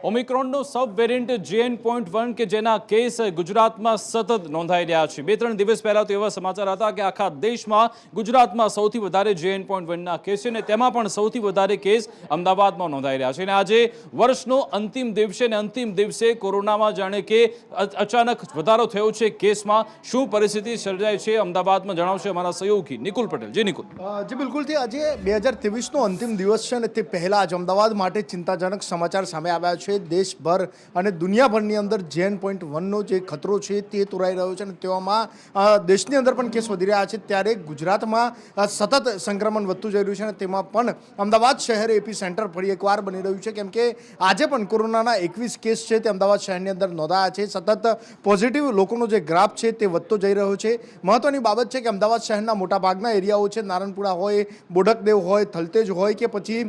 ઓમિક્રોનનો સબ variant JN.1 કે જેના case ગુજરાતમાં સતત નોંધાઈ રહ્યા છે। 2-3 દિવસ પહેલા તો એવા સમાચાર હતા કે આખા દેશમાં ગુજરાતમાં સૌથી વધારે JN.1ના કેસ છે અને તેમાં પણ સૌથી વધારે કેસ અમદાવાદમાં નોંધાઈ રહ્યા છે। અને આજે વર્ષનો અંતિમ દિવસ છે અને અંતિમ દિવસે કોરોનામાં જાણે કે અચાનક વધારો થયો છે કેસમાં। શું પરિસ્થિતિ સર્જાઈ છે અમદાવાદમાં જણાવશે અમારા સહયોગી નિકુલ પટેલ। જી નિકુલ। જી બિલકુલથી આજે 2023નો અંતિમ દિવસ છે અને તે પહેલાં જ અમદાવાદ માટે ચિંતાજનક સમાચાર સામે આવ્યા છે। દેશભર અને દુનિયાભરની અંદર JN.1નો જે ખતરો છે તે તોરાઈ રહ્યો છે અને તેવામાં દેશની અંદર પણ કેસ વધી રહ્યા છે, ત્યારે ગુજરાતમાં સતત સંક્રમણ વધતું જઈ રહ્યું છે અને તેમાં પણ અમદાવાદ શહેર એપી સેન્ટર ફરી એકવાર બની રહ્યું છે, કેમ કે આજે પણ કોરોનાના 21 કેસ છે તે અમદાવાદ શહેરની અંદર નોંધાયા છે। સતત પોઝિટિવ લોકોનો જે ગ્રાફ છે તે વધતો જઈ રહ્યો છે। મહત્વની બાબત છે કે અમદાવાદ શહેરના મોટાભાગના એરિયાઓ છે, નારણપુરા હોય, બોડકદેવ હોય, થલતેજ હોય કે પછી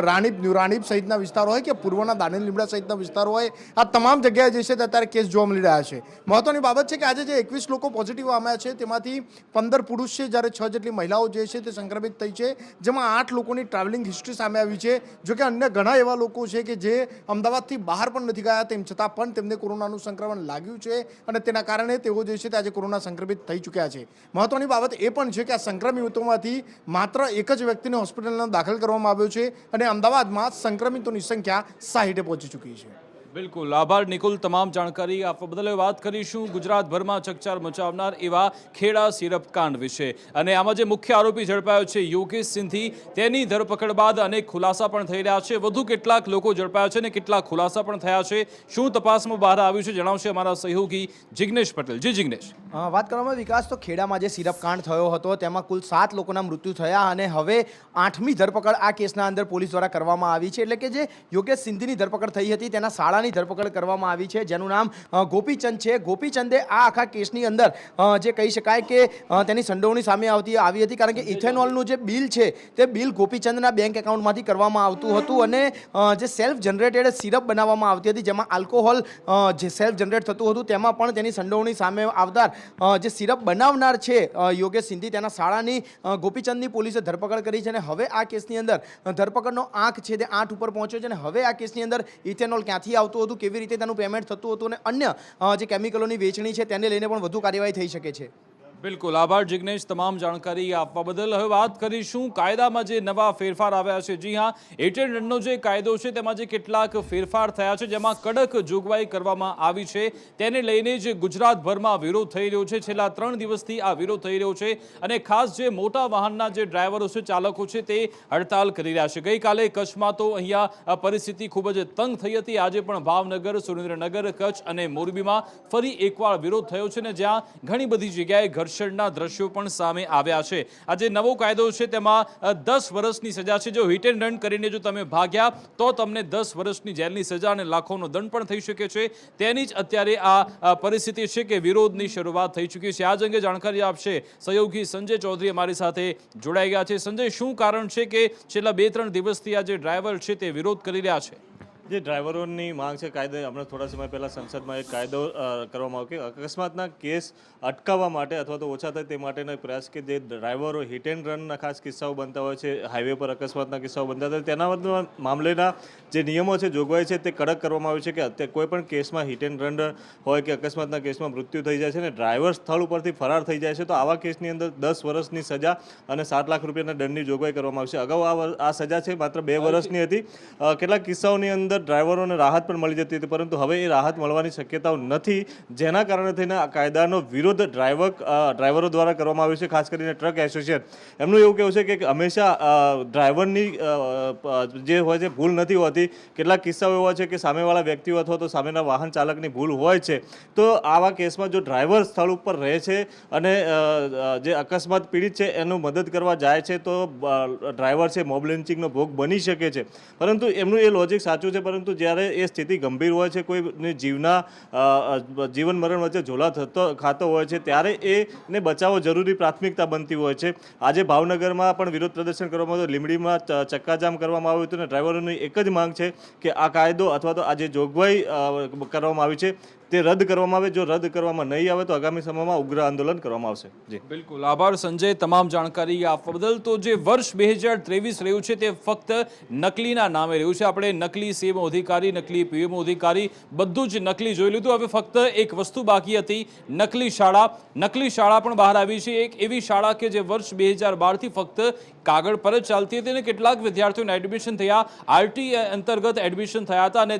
રાણીપ ન્યૂ રાણીપ સહિતના વિસ્તારો હોય કે પૂર્વના દાણીલ લીમડા સહિતના વિસ્તારો હોય, આ તમામ જગ્યાએ જે છે તે અત્યારે કેસ જોવા મળી રહ્યા છે। મહત્વની બાબત છે કે આજે જે 21 લોકો પોઝિટિવ આવ્યા છે તેમાંથી 15 પુરુષ છે, જ્યારે 6 જેટલી મહિલાઓ જે છે તે સંક્રમિત થઈ છે, જેમાં 8 લોકોની ટ્રાવેલિંગ હિસ્ટ્રી સામે આવી છે। જોકે અન્ય ઘણા એવા લોકો છે કે જે અમદાવાદથી બહાર પણ નથી ગયા, તેમ છતાં પણ તેમને કોરોનાનું સંક્રમણ લાગ્યું છે અને તેના કારણે તેઓ જે છે તે આજે કોરોના સંક્રમિત થઈ ચૂક્યા છે। મહત્વની બાબત એ પણ છે કે આ સંક્રમિતોમાંથી માત્ર એક જ વ્યક્તિને હોસ્પિટલમાં દાખલ કરવામાં આવ્યો છે અને અમદાવાદમાં સંક્રમિતોની સંખ્યા 60 પહોંચી ચૂકી છે। બિલકુલ, આભાર નિકુલ તમામ જાણકારી આપવા બદલ। વાત કરીશું ગુજરાતભરમાં ચકચાર મચાવનાર એવા ખેડા સિરપ કાંડ વિશે। અને આમાં જે મુખ્ય આરોપી ઝડપાયો છે યોગેશ સિંધી, તેની ધરપકડ બાદ અનેક ખુલાસા પણ થઈ રહ્યા છે। વધુ કેટલાક લોકો ઝડપાયા છે અને કેટલાક ખુલાસા પણ થયા છે। શું તપાસમાં બહાર આવ્યું છે જણાવશે અમારા સહયોગી જિગ્નેશ પટેલ। જી જિગ્નેશ। વાત કરવામાં વિકાસ, તો ખેડામાં જે સિરપ કાંડ થયો હતો તેમાં કુલ 7 લોકોના મૃત્યુ થયા અને હવે 8મી ધરપકડ આ કેસના અંદર પોલીસ દ્વારા કરવામાં આવી છે। એટલે કે જે યોગેશ સિંધીની ધરપકડ થઈ હતી તેના શાળાની ધરપકડ કરવામાં આવી છે, જેનું નામ ગોપીચંદ છે। ગોપીચંદે આ આખા કેસની અંદર જે કહી શકાય કે તેની સંડોવણી સામે આવી હતી, કારણ કે ઇથેનોલનું જે બિલ છે તે બિલ ગોપીચંદના બેંક એકાઉન્ટમાંથી કરવામાં આવતું હતું અને જે સેલ્ફ જનરેટેડ સિરપ બનાવવામાં આવતી હતી, જેમાં આલ્કોહોલ જે સેલ્ફ જનરેટ થતું હતું, તેમાં પણ તેની સંડોવણી સામે આવતા જે સિરપ બનાવનાર છે યોગેશ સિંધી, તેના શાળાની ગોપીચંદની પોલીસે ધરપકડ કરી છે અને હવે આ કેસની અંદર ધરપકડનો આંક છે તે 8 ઉપર પહોંચ્યો છે અને હવે આ કેસની અંદર ઇથેનોલ ક્યાંથી આવતું હતું, કેવી રીતે તેનું પેમેન્ટ થતું હતું અને અન્ય જે કેમિકલોની વેચણી છે તેને લઈને પણ વધુ કાર્યવાહી થઈ શકે છે। બિલકુલ, આભાર જિગ્નેશ તમામ જાણકારી આપવા બદલ। હવે વાત કરીશું કાયદામાં જે નવા ફેરફાર આવ્યા છે। જી હા, એટેન્ડન્ટનો જે કાયદો છે તેમાં જે કેટલાક ફેરફાર થયા છે, જેમાં કડક જોગવાઈ કરવામાં આવી છે, તેને લઈને જ ગુજરાતભરમાં વિરોધ થઈ રહ્યો છે। છેલ્લા 3 દિવસથી આ વિરોધ થઈ રહ્યો છે અને ખાસ જે મોટા વાહનના જે ડ્રાઈવરો છે, ચાલકો છે, તે હડતાલ કરી રહ્યા છે। ગઈકાલે કચ્છમાં તો અહીંયા પરિસ્થિતિ ખૂબ જ તંગ થઈ હતી। આજે પણ ભાવનગર, સુરેન્દ્રનગર, કચ્છ અને મોરબીમાં ફરી એકવાર વિરોધ થયો છે ને જ્યાં ઘણી બધી જગ્યાએ ઘર્ષણના દ્રશ્યો પણ સામે આવ્યા છે। આ જે નવો કાયદો છે તેમાં 10 વર્ષની સજા છે। જો હિટ એન્ડ રન કરીને જો તમે ભાગ્યા તો તમને 10 વર્ષની જેલની સજા અને લાખોનો દંડ પણ થઈ શકે છે। તેની જ અત્યારે આ પરિસ્થિતિ છે કે વિરોધની શરૂઆત થઈ ચૂકી છે। આ જ અંગે જાણકારી આપશે સહયોગી સંજય ચૌધરી અમારી સાથે જોડાઈ ગયા છે। સંજય, શું કારણ છે કે છેલ્લા 2-3 દિવસથી આ જે ડ્રાઈવર છે તે વિરોધ કરી રહ્યા છે? જે ડ્રાઈવરોની માંગ છે, કાયદો હમણાં થોડા સમય પહેલાં સંસદમાં એક કાયદો કરવામાં આવ્યો કે અકસ્માતના કેસ અટકાવવા માટે અથવા તો ઓછા થાય તે માટેનો પ્રયાસ કે જે ડ્રાઈવરો હિટ એન્ડ રનના ખાસ કિસ્સાઓ બનતા હોય છે, હાઈવે પર અકસ્માતના કિસ્સાઓ બનતા હોય તેના મામલેના જે નિયમો છે, જોગવાઈ છે, તે કડક કરવામાં આવ્યું છે કે અત્યારે કોઈ પણ કેસમાં હિટ એન્ડ રન હોય કે અકસ્માતના કેસમાં મૃત્યુ થઈ જાય છે અને ડ્રાઈવર સ્થળ ઉપરથી ફરાર થઈ જાય છે તો આવા કેસની અંદર 10 વર્ષની સજા અને 7 લાખ રૂપિયાના દંડની જોગવાઈ કરવામાં આવશે। અગાઉ આ સજા છે માત્ર 2 વર્ષની હતી। કેટલાક કિસ્સાઓની અંદર ડ્રાઈવરોને રાહત પણ મળી જતી હતી, પરંતુ હવે એ રાહત મળવાની શક્યતાઓ નથી, જેના કારણે થઈને આ કાયદાનો વિરોધ ડ્રાઈવરો દ્વારા કરવામાં આવ્યો છે। ખાસ કરીને ટ્રક એસોસિએશન, એમનું એવું કહેવું છે કે હંમેશા ડ્રાઈવરની જે હોય છે ભૂલ નથી હોતી। કેટલાક કિસ્સાઓ એવા છે કે સામેવાળા વ્યક્તિઓ અથવા તો સામેના વાહન ચાલકની ભૂલ હોય છે, તો આવા કેસમાં જો ડ્રાઈવર સ્થળ ઉપર રહે છે અને જે અકસ્માત પીડિત છે એનું મદદ કરવા જાય છે તો ડ્રાઈવર છે મોબ લિન્ચિંગનો ભોગ બની શકે છે। પરંતુ એમનું એ લોજિક સાચું છે, પરંતુ જ્યારે એ સ્થિતિ ગંભીર હોય છે, કોઈને જીવન મરણ વચ્ચે ઝોલા ખાતો હોય છે, ત્યારે એને બચાવવો જરૂરી પ્રાથમિકતા બનતી હોય છે। આજે ભાવનગરમાં પણ વિરોધ પ્રદર્શન કરવામાં આવ્યું, લીંબડીમાં ચક્કાજામ કરવામાં આવ્યું હતું અને ડ્રાઈવરોની એક જ માંગ છે કે આ કાયદો અથવા તો આ જે જોગવાઈ કરવામાં આવી છે તે રદ કરવામાં આવે. જો રદ કરવામાં નહીં આવે તો આગામી સમયમાં ઉગ્ર આંદોલન કરવામાં આવશે. જી બિલકુલ આભાર સંજય તમામ જાણકારી આપવા બદલ. તો જે વર્ષ 2023 રહ્યું છે તે ફક્ત નકલીના નામે રહ્યું છે. આપણે નકલી સીએમ અધિકારી, નકલી પીએમ અધિકારી બધું જ નકલી જોઈ લીધું. હવે ફક્ત એક વસ્તુ બાકી હતી, નકલી શાળા. નકલી શાળા પણ બહાર આવી છે. એક એવી શાળા કે જે વર્ષ 2012 થી ફક્ત કાગળ પર જ ચાલતી હતી અને કેટલાક વિદ્યાર્થીઓને એડમિશન થયા, આરટી અંતર્ગત એડમિશન થયા હતા અને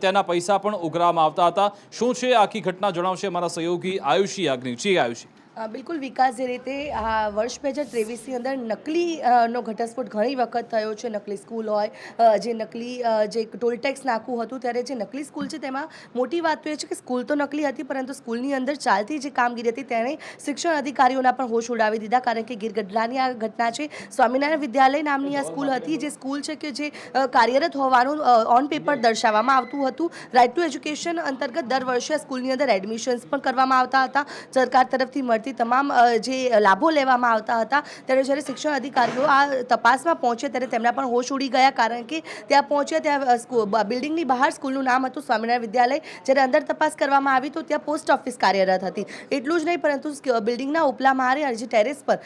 તેના પૈસા પણ ઉઘરાવવામાં આવતા હતા. શું છે આખી ઘટના જણાવશે અમારા સહયોગી આયુષી યાજ્ઞિક. જી આયુષી. બિલકુલ વિકાસ, જે રીતે આ વર્ષ 2023ની અંદર નકલી નો ઘટસ્ફોટ ઘણી વખત થયો છે. નકલી સ્કૂલ હોય, જે નકલી જે ટોલ ટેક્સ નાખવું હતું, ત્યારે જે નકલી સ્કૂલ છે તેમાં મોટી વાત તો એ છે કે સ્કૂલ તો નકલી હતી, પરંતુ સ્કૂલની અંદર ચાલતી જે કામગીરી હતી તેણે શિક્ષણ અધિકારીઓના પણ હોશ ઉડાવી દીધા. કારણ કે ગીરગઢડાની આ ઘટના છે. સ્વામિનારાયણ વિદ્યાલય નામની આ સ્કૂલ હતી, જે સ્કૂલ છે કે જે કાર્યરત હોવાનું ઓન પેપર દર્શાવવામાં આવતું હતું. રાઇટ ટુ એજ્યુકેશન અંતર્ગત દર વર્ષે સ્કૂલની અંદર એડમિશન્સ પણ કરવામાં આવતા હતા. સરકાર તરફથી તમામ જે લાભો લેવામાં આવતા હતા. ત્યારે જ્યારે શિક્ષણ અધિકારીઓ આ તપાસમાં પહોંચ્યા ત્યારે તેમના પણ હોશ ઉડી ગયા. કારણ કે ત્યાં પહોંચ્યા, ત્યાં બિલ્ડિંગની બહાર સ્કૂલનું નામ હતું સ્વામિનારાયણ વિદ્યાલય. જ્યારે અંદર તપાસ કરવામાં આવી તો ત્યાં પોસ્ટ ઓફિસ કાર્યરત હતી. એટલું જ નહીં, પરંતુ બિલ્ડિંગના ઉપલા માળે જે ટેરેસ પર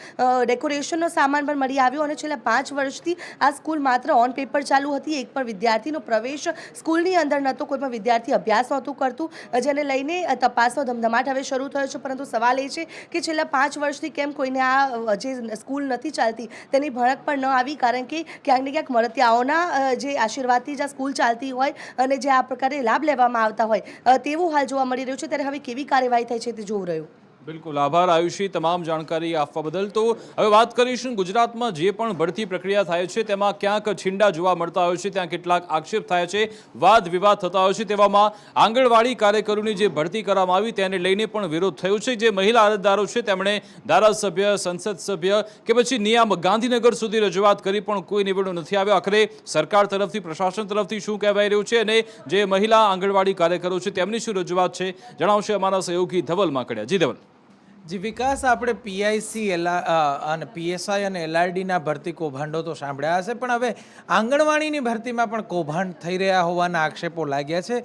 ડેકોરેશનનો સામાન પણ મળી આવ્યો. અને છેલ્લા 5 વર્ષથી આ સ્કૂલ માત્ર ઓન પેપર ચાલુ હતી. એક પણ વિદ્યાર્થીનો પ્રવેશ સ્કૂલની અંદર નહોતો, કોઈ પણ વિદ્યાર્થી અભ્યાસ નહોતું કરતું. જેને લઈને તપાસનો ધમધમાટ હવે શરૂ થયો છે. પરંતુ સવાલ એ છે કે છેલ્લા 5 વર્ષથી કેમ કોઈને આ જે સ્કૂલ નથી ચાલતી તેની ભણક પણ ન આવી. કારણ કે ક્યાંક ને ક્યાંક મળતિયાઓના જે આશીર્વાદથી જ આ સ્કૂલ ચાલતી હોય અને જે આ પ્રકારે લાભ લેવામાં આવતા હોય તેવું હાલ જોવા મળી રહ્યું છે. ત્યારે હવે કેવી કાર્યવાહી થાય છે તે જોવું રહ્યું. બિલકુલ આભાર આયુષી તમામ જાણકારી આપવા બદલ. તો હવે વાત કરીશું ગુજરાતમાં જે પણ ભરતી પ્રક્રિયા થાય છે તેમાં ક્યાંક છીંડા જોવા મળતા હોય છે, ત્યાં કેટલાક આક્ષેપ થાય છે, વાદ વિવાદ થતા હોય છે. તેવામાં આંગણવાડી કાર્યકરોની જે ભરતી કરવામાં આવી તેને લઈને પણ વિરોધ થયો છે. જે મહિલા અરજદારો છે તેમણે ધારાસભ્ય, સંસદ સભ્ય કે પછી નિયામક ગાંધીનગર સુધી રજૂઆત કરી પણ કોઈ નિવેડો નથી આવ્યો. આખરે સરકાર તરફથી, પ્રશાસન તરફથી શું કહેવાય રહ્યું છે અને જે મહિલા આંગણવાડી કાર્યકરો છે તેમની શું રજૂઆત છે જણાવશે અમારા સહયોગી ધવલ માકડિયા. જી ધવલ. જી વિકાસ, આપણે પીઆઈસી અને પીએસઆઈ અને એલઆરડીના ભરતી કૌભાંડો તો સાંભળ્યા હશે, પણ હવે આંગણવાડીની ભરતીમાં પણ કૌભાંડ થઈ રહ્યા હોવાના આક્ષેપો લાગ્યા છે.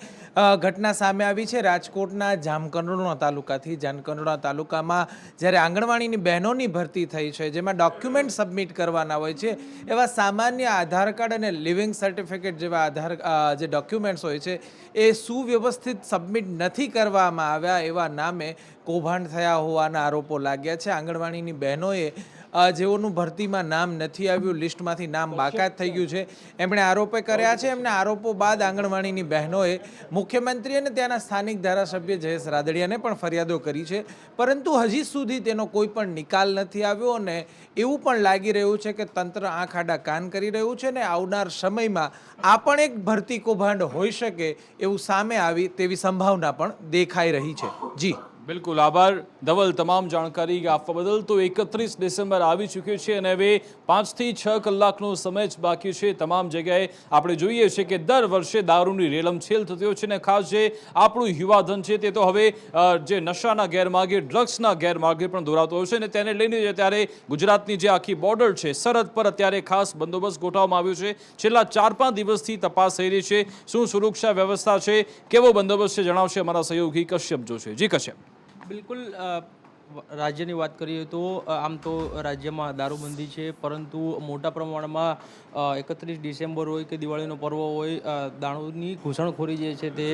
ઘટના સામે આવી છે રાજકોટના જામકંડોરણા તાલુકાથી. જામકંડોરણા તાલુકામાં જ્યારે આંગણવાડીની બહેનોની ભરતી થઈ છે, જેમાં ડોક્યુમેન્ટ સબમિટ કરવાના હોય છે, એવા સામાન્ય આધાર કાર્ડ અને લિવિંગ સર્ટિફિકેટ જેવા જે ડોક્યુમેન્ટ્સ હોય છે એ સુવ્યવસ્થિત સબમિટ નથી કરવામાં આવ્યા એવા નામે કૌભાંડ થયા હોવાના આરોપો લાગ્યા છે. આંગણવાડીની બહેનોએ જેઓનું ભરતીમાં નામ નથી આવ્યું, લિસ્ટમાંથી નામ બાકાત થઈ ગયું છે, એમણે આરોપો કર્યા છે. એમના આરોપો બાદ આંગણવાડીની બહેનોએ મુખ્યમંત્રી અને ત્યાંના સ્થાનિક ધારાસભ્ય જયેશ રાદડિયાને પણ ફરિયાદો કરી છે, પરંતુ હજી સુધી તેનો કોઈ પણ નિકાલ નથી આવ્યો. અને એવું પણ લાગી રહ્યું છે કે તંત્ર આંખ આડા કાન કરી રહ્યું છે ને આવનાર સમયમાં આ પણ એક ભરતી કૌભાંડ હોઈ શકે એવું સામે આવી તેવી સંભાવના પણ દેખાઈ રહી છે. જી બિલકુલ આભાર ધવલ તમામ જાણકારી આપવા બદલ. તો 31 ડિસેમ્બર આવી ચૂક્યું છે અને હવે 5 થી 6 કલાકનો સમય જ બાકી છે. તમામ જગ્યાએ આપણે જોઈએ છીએ કે દર વર્ષે દારૂની રેલમછેલ થતી હોય છે અને ખાસ જે આપણું યુવાધન છે તે તો હવે જે નશાના ગેરમાર્ગે, ડ્રગ્સના ગેરમાર્ગે પણ દોરાતો હોય છે અને તેને લઈને ત્યારે ગુજરાતની જે આખી બોર્ડર છે, સરહદ પર અત્યારે ખાસ બંદોબસ્ત ગોઠવવામાં આવ્યો છે. છેલ્લા 4-5 દિવસથી તપાસ થઈ રહી છે. શું સુરક્ષા વ્યવસ્થા છે, કેવો બંદોબસ્ત છે જણાવશે અમારા સહયોગી કશ્યપ જોશે. જી કશ્યપ. બિલકુલ, રાજ્યની વાત કરીએ તો આમ તો રાજ્યમાં દારૂબંધી છે, પરંતુ મોટા પ્રમાણમાં 31 ડિસેમ્બર હોય કે દિવાળીનો પર્વ હોય, દારૂની ઘૂસણખોરી જે છે તે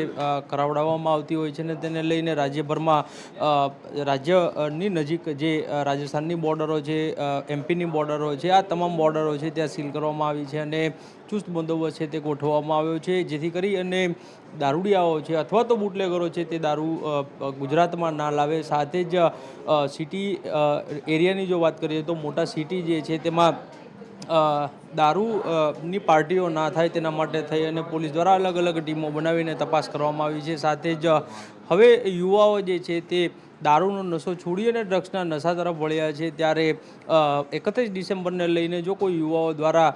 કરાવડાવવામાં આવતી હોય છે ને તેને લઈને રાજ્યભરમાં રાજ્યની નજીક જે રાજસ્થાનની બોર્ડરો છે, એમપીની બોર્ડરો છે, આ તમામ બોર્ડરો છે ત્યાં સીલ કરવામાં આવી છે અને ચુસ્ત બંદોબસ્ત છે તે ગોઠવવામાં આવ્યો છે, જેથી કરી અને દારૂડિયાઓ છે અથવા તો બુટલેગરો છે તે દારૂ ગુજરાતમાં ના લાવે. સાથે જ સિટી એરિયાની જો વાત કરીએ તો મોટા સિટી જે છે તેમાં દારૂની પાર્ટીઓ ના થાય તેના માટે થઈ અને પોલીસ દ્વારા અલગ અલગ ટીમો બનાવીને તપાસ કરવામાં આવી છે. સાથે જ હવે યુવાઓ જે છે તે દારૂનો નશો છોડી અને ડ્રગ્સના નશા તરફ વળ્યા છે, ત્યારે 31 ડિસેમ્બરને લઈને જો કોઈ યુવાઓ દ્વારા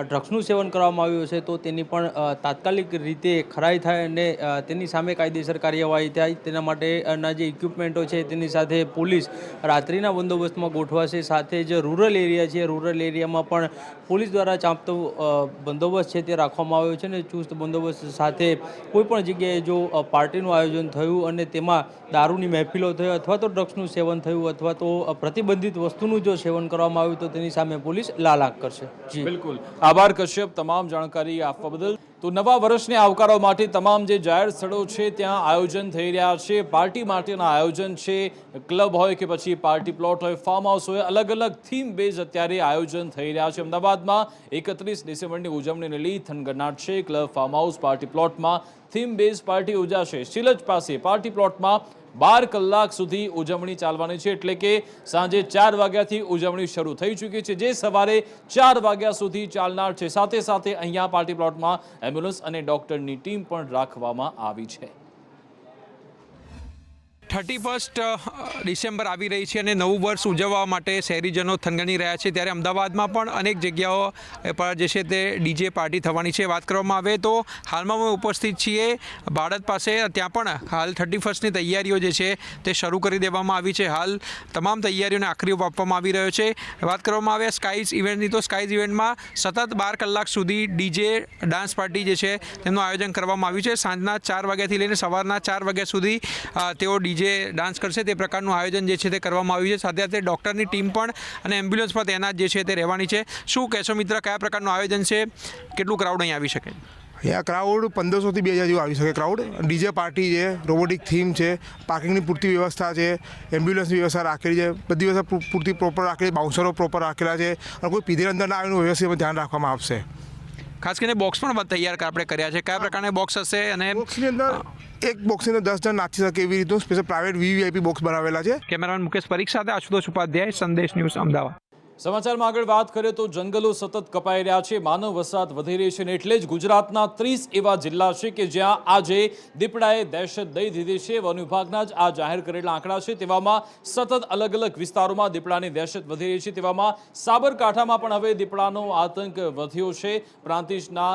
ડ્રગ્સનું સેવન કરવામાં આવ્યું હશે તો તેની પણ તાત્કાલિક રીતે ખરાઈ થાય અને તેની સામે કાયદેસર કાર્યવાહી થાય. તેના માટેના જે ઇક્વિપમેન્ટો છે તેની સાથે પોલીસ રાત્રિના બંદોબસ્તમાં ગોઠવાશે. સાથે જ રૂરલ એરિયા છે, રૂરલ એરિયામાં પણ પોલીસ દ્વારા ચાંપતો બંદોબસ્ત છે તે રાખવામાં આવ્યો છે અને ચુસ્ત બંદોબસ્ત સાથે કોઈપણ જગ્યાએ જો પાર્ટીનું આયોજન થયું અને તેમાં દારૂની મહેફિલો થઈ અથવા તો ડ્રગ્સનું સેવન થયું અથવા તો પ્રતિબંધિત વસ્તુનું જો સેવન કરવામાં આવ્યું તો તેની સામે પોલીસ લાલ આંખ કરશે. જી બિલકુલ આભાર કશ્યપ, તમામ જાણકારી આપવા બદલ. તો નવા વર્ષને આવકારવા માટે તમામ જે જાહેર સ્થળો છે ત્યાં આયોજન થઈ રહ્યા છે. પાર્ટી માટેના આયોજન છે, ક્લબ હોય કે પછી પાર્ટી પ્લોટ હોય, ફાર્મ હાઉસ હોય, અલગ અલગ થીમ બેઝ અત્યારે આયોજન થઈ રહ્યા છે. અમદાવાદમાં 31 ડિસેમ્બરની ઉજવણીને લઈ થનગનાટ છે. ક્લબ, ફાર્મ હાઉસ, પાર્ટી પ્લોટમાં થીમ બેઝ પાર્ટી યોજાશે. શિલજ પાસે પાર્ટી પ્લોટમાં 12 કલાક સુધી ઉજવણી ચાલવાની છે, એટલે કે સાંજે 4 વાગ્યાથી ઉજવણી શરૂ થઈ ચૂકી છે, જે સવારે 4 વાગ્યા સુધી ચાલનાર છે. સાથે સાથે અહીંયા પાર્ટી પ્લોટમાં એમ્બ્યુલન્સ અને ડોક્ટરની ટીમ પણ રાખવામાં આવી છે. 31 ડિસેમ્બર આવી રહી છે અને નવું વર્ષ ઉજવવા માટે શહેરીજનો થનગની રહ્યા છે, ત્યારે અમદાવાદમાં પણ અનેક જગ્યાઓ પર જે છે તે ડીજે પાર્ટી થવાની છે. વાત કરવામાં આવે તો હાલમાં અમે ઉપસ્થિત છીએ ભારત પાસે, ત્યાં પણ હાલ 31ની તૈયારીઓ જે છે તે શરૂ કરી દેવામાં આવી છે. હાલ તમામ તૈયારીઓને આખરી ઓપ આપવામાં આવી રહ્યો છે. વાત કરવામાં આવે સ્કાઈઝ ઇવેન્ટની, તો સ્કાઈઝ ઇવેન્ટમાં સતત 12 કલાક સુધી ડીજે ડાન્સ પાર્ટી જે છે તેમનું આયોજન કરવામાં આવ્યું છે. સાંજના 4 વાગ્યાથી લઈને સવારના 4 વાગ્યા સુધી તેઓ ડીજે ડાન્સ કરશે તે પ્રકારનું આયોજન જે છે તે કરવામાં આવ્યું છે. સાથે સાથે ડૉક્ટરની ટીમ પણ અને એમ્બ્યુલન્સ પણ તૈનાત જે છે તે રહેવાની છે. શું કહેશો મિત્ર, કયા પ્રકારનું આયોજન છે, કેટલું ક્રાઉડ અહીં આવી શકે? અહીંયા ક્રાઉડ 1500થી 2000 જેવું આવી શકે. ક્રાઉડ ડીજે પાર્ટી છે, રોબોટિક થીમ છે, પાર્કિંગની પૂરતી વ્યવસ્થા છે, એમ્બ્યુલન્સની વ્યવસ્થા રાખેલી છે, બધી વ્યવસ્થા પૂરતી પ્રોપર રાખેલી, બાઉન્સરો પ્રોપર રાખેલા છે અને કોઈ પીધેલ અંદર ના આવીને વ્યવસ્થિત ધ્યાન રાખવામાં આવશે. ખાસ કરીને બોક્સ પણ તૈયાર આપણે કર્યા છે. કયા પ્રકારના બોક્સ હશે? અને બોક્સની અંદર એક બોક્સની અંદર 10 જણ નાચી શકે એવી રીતનું સ્પેશિયલ પ્રાઇવેટ વીવીઆઈપી બોક્સ બનાવેલા છે. કેમેરામેન મુકેશ પરીખ સાથે આશુતોષ ઉપાધ્યાય, સંદેશ ન્યૂઝ, અમદાવાદ. સમાચારમાં આગળ વાત કરીએ તો જંગલો સતત કપાઈ રહ્યા છે, માનવ વસાહત વધી રહી છે અને એટલે જ ગુજરાતના 30 એવા જિલ્લા છે કે જ્યાં આજે દીપડાએ દહેશત દઈ દીધી છે. વન વિભાગના જ આ જાહેર કરેલા આંકડા છે. તેવામાં સતત અલગ અલગ વિસ્તારોમાં દીપડાની દહેશત વધી રહી છે. તેવામાં સાબરકાંઠામાં પણ હવે દીપડાનો આતંક વધ્યો છે. પ્રાંતિજના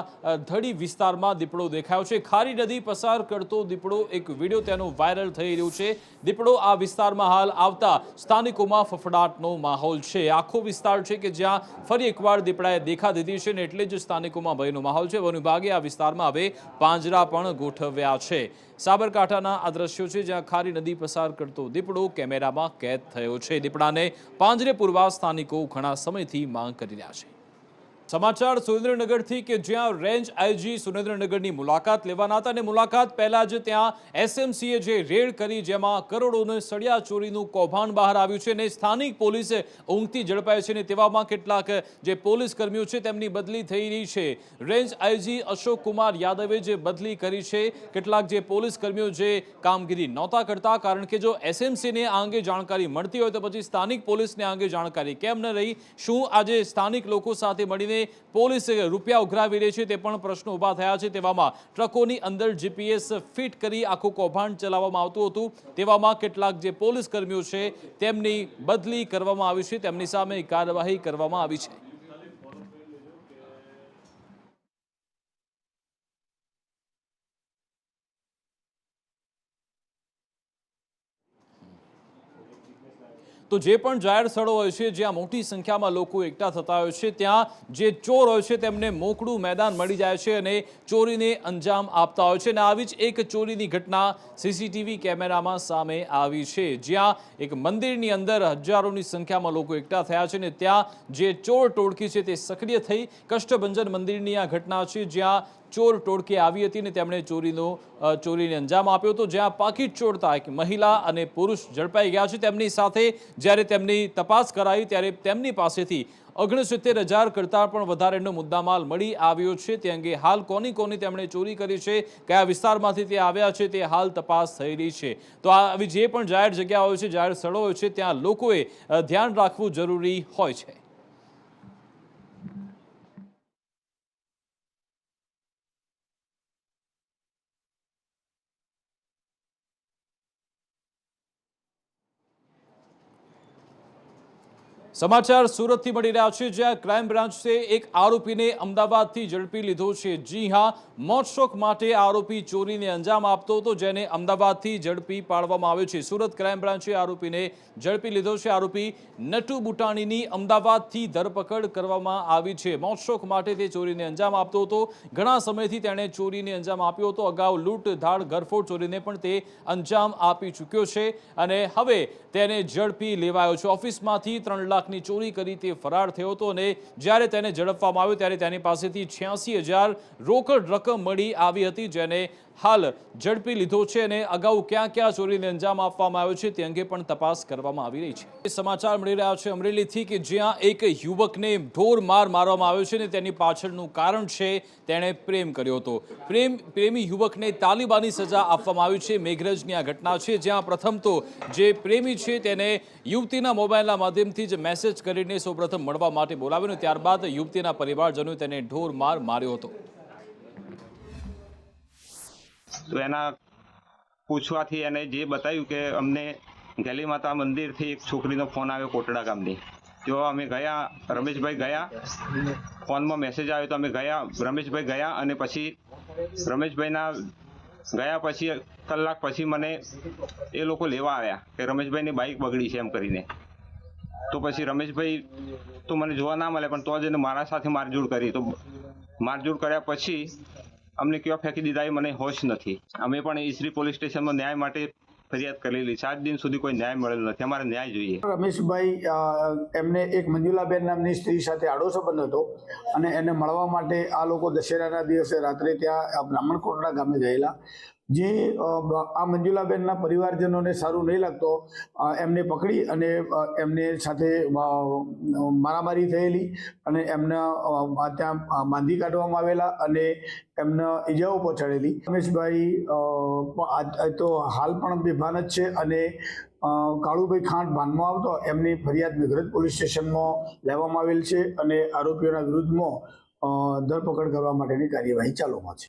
ધડી વિસ્તારમાં દીપડો દેખાયો છે. ખારી નદી પસાર કરતો દીપડો, એક વિડીયો તેનો વાયરલ થઈ રહ્યો છે. દીપડો આ વિસ્તારમાં હાલ આવતા સ્થાનિકોમાં ફફડાટનો માહોલ છે. આખો વિસ્તાર છે કે જ્યાં ફરી એકવાર દીપડાએ દેખા દીધી છે ને એટલે જ સ્થાનિકોમાં ભયનો માહોલ છે. વન વિભાગે આ વિસ્તારમાં હવે પાંજરા પણ ગોઠવ્યા છે. સાબરકાંઠાના આ દ્રશ્યો છે જ્યાં ખારી નદી પસાર કરતો દીપડો કેમેરામાં કેદ થયો છે. દીપડાને પાંજરે પૂરવા સ્થાનિકો ઘણા સમયથી માંગ કરી રહ્યા છે. સમાચાર સુરેન્દ્રનગરથી કે જ્યાં રેન્જ આઈજી સુરેન્દ્રનગરની મુલાકાત લેવાના હતા અને મુલાકાત પહેલા જ ત્યાં એસએમસીએ જે રેડ કરી જેમાં કરોડોનું સળિયા ચોરીનું કૌભાંડ બહાર આવ્યું છે અને સ્થાનિક પોલીસે ઊંઘથી ઝડપાય છે અને તેવામાં કેટલાક જે પોલીસ કર્મીઓ છે તેમની બદલી થઈ રહી છે. રેન્જ આઈજી અશોક કુમાર યાદવે જે બદલી કરી છે, કેટલાક જે પોલીસ કર્મીઓ જે કામગીરી નહોતા કરતા, કારણ કે જો એસએમસીને આ અંગે જાણકારી મળતી હોય તો પછી સ્થાનિક પોલીસને આ અંગે જાણકારી કેમ ન રહી? શું આજે સ્થાનિક લોકો સાથે મળીને પોલીસ રૂપિયા ઉઘરાવી રહી છે તે પણ પ્રશ્નો ઊભા થયા છે. તેવામાં ટ્રકોની અંદર જીપીએસ ફિટ કરી આખું કૌભાંડ ચલાવવામાં આવતું હતું. તેવામાં કેટલાક જે પોલીસ કર્મીઓ છે તેમની બદલી કરવામાં આવી છે, તેમની સામે કાર્યવાહી કરવામાં આવી છે. તો જે પણ જાહેર સ્થળો હોય છે જ્યાં મોટી સંખ્યામાં લોકો એકઠા થતા હોય છે ત્યાં જે ચોર હોય છે તેમને મોકળું મેદાન મળી જાય છે અને ચોરીને અંજામ આપતા હોય છે. અને આવી જ એક ચોરીની ઘટના સીસીટીવી કેમેરામાં સામે આવી છે, જ્યાં એક મંદિરની અંદર હજારોની સંખ્યામાં લોકો એકઠા થયા છે અને ત્યાં જે ચોર ટોળકી છે તે સક્રિય થઈ. કષ્ટભંજન મંદિરની આ ઘટના છે જ્યાં ચોર ટોળકી આવી હતી અને તેમણે ચોરીને અંજામ આપ્યો હતો, જ્યાં પાકીટ ચોરતા એક મહિલા અને પુરુષ ઝડપાઈ ગયા છે. તેમની સાથે જ્યારે તેમની તપાસ કરાઈ ત્યારે તેમની પાસેથી 69,000 કરતાં પણ વધારેનો મુદ્દામાલ મળી આવ્યો છે. તે અંગે હાલ કોની તેમણે ચોરી કરી છે, કયા વિસ્તારમાંથી તે આવ્યા છે, તે હાલ તપાસ થઈ રહી છે. તો આવી જે પણ જાહેર જગ્યા હોય છે, જાહેર સ્થળો હોય છે, ત્યાં લોકોએ ધ્યાન રાખવું જરૂરી હોય છે. સમાચાર સુરતથી મળી રહ્યા છે, જ્યાં ક્રાઇમ બ્રાન્ચે એક આરોપીને અમદાવાદથી ઝડપી લીધો છે. જી હા, મોતશોક માટે આરોપી ચોરીને અંજામ આપતો હતો, જેને અમદાવાદથી ઝડપી પાડવામાં આવ્યો છે. સુરત ક્રાઇમ બ્રાન્ચે આરોપીને ઝડપી લીધો છે. આરોપી નટુ બુટાણીની અમદાવાદથી ધરપકડ કરવામાં આવી છે. મોતશોક માટે તે ચોરીને અંજામ આપતો હતો. ઘણા સમયથી તેણે ચોરીને અંજામ આપ્યો હતો. અગાઉ લૂંટ, ધાડ, ઘરફોડ ચોરીને પણ તે અંજામ આપી ચૂક્યો છે અને હવે તેને ઝડપી લેવાયો છે. ઓફિસમાંથી 3 લાખની ચોરી કરી તે ફરાર થયો હતો અને જ્યારે તેને ઝડપવામાં આવ્યો ત્યારે તેની પાસેથી 86,000 રોકડ રકમ મળી આવી હતી, જેને હાલ ઝડપી લીધો છે અને અગાઉ ક્યાં ક્યાં ચોરીને અંજામ આપવામાં આવ્યો છે તે અંગે પણ તપાસ કરવામાં આવી રહી છે. સમાચાર મળી રહ્યા છે અમરેલીથી કે જ્યાં એક યુવકને ઢોર માર મારવામાં આવ્યો છે અને તેની પાછળનું કારણ છે તેણે પ્રેમ કર્યો હતો. પ્રેમી યુવકને તાલિબાની સજા આપવામાં આવી છે. મેઘરજની આ ઘટના છે, જ્યાં પ્રથમ તો જે પ્રેમી છે તેને યુવતીના મોબાઈલના માધ્યમથી જ મેસેજ કરીને સૌપ્રથમ મળવા માટે બોલાવ્યો, ત્યારબાદ યુવતીના પરિવારજનોએ તેને ઢોર માર માર્યો હતો. તો એના પૂછવાથી એને જે બતાવ્યું કે અમને ગેલી માતા મંદિરથી એક છોકરીનો ફોન આવ્યો કોટડા ગામની. જો અમે ગયા, રમેશભાઈ ગયા, ફોનમાં મેસેજ આવ્યો તો અમે ગયા, રમેશભાઈ ગયા અને પછી રમેશભાઈના ગયા પછી કલાક પછી મને એ લોકો લેવા આવ્યા કે રમેશભાઈની બાઇક બગડી છે એમ કરીને. તો પછી રમેશભાઈ તો મને જોવા ના મળે, પણ તો જ એને મારા સાથે મારઝૂડ કરી. તો મારઝૂડ કર્યા પછી અમને કેવા ફેંકી દીધા એ મને હોશ નથી. અમે પણ ઈસરી પોલીસ સ્ટેશનમાં ન્યાય માટે ફરિયાદ કરેલી. 7 દિન સુધી કોઈ ન્યાય મળેલો નથી. અમારે ન્યાય જોઈએ. રમેશભાઈ એમને એક મંજુલાબેન નામની સ્ત્રી સાથે આડો સંબંધ હતો અને એને મળવા માટે આ લોકો દશેરાના દિવસે રાત્રે ત્યાં બ્રાહ્મણકોટડા ગામે ગયેલા. જે આ મંજુલાબેનના પરિવારજનોને સારું નહીં લાગતો એમને પકડી અને એમને સાથે મારામારી થયેલી અને એમને ત્યાં બાંધી કાઢવામાં આવેલા અને એમને ઈજાઓ પહોંચાડેલી. રમેશભાઈ તો હાલ પણ બેભાન જ છે અને કાળુભાઈ ખાંટ ભાનમાં આવતો એમની ફરિયાદ મેઘરજ પોલીસ સ્ટેશનમાં લેવામાં આવેલ છે અને આરોપીઓના વિરુદ્ધમાં ધરપકડ કરવા માટેની કાર્યવાહી ચાલુમાં છે.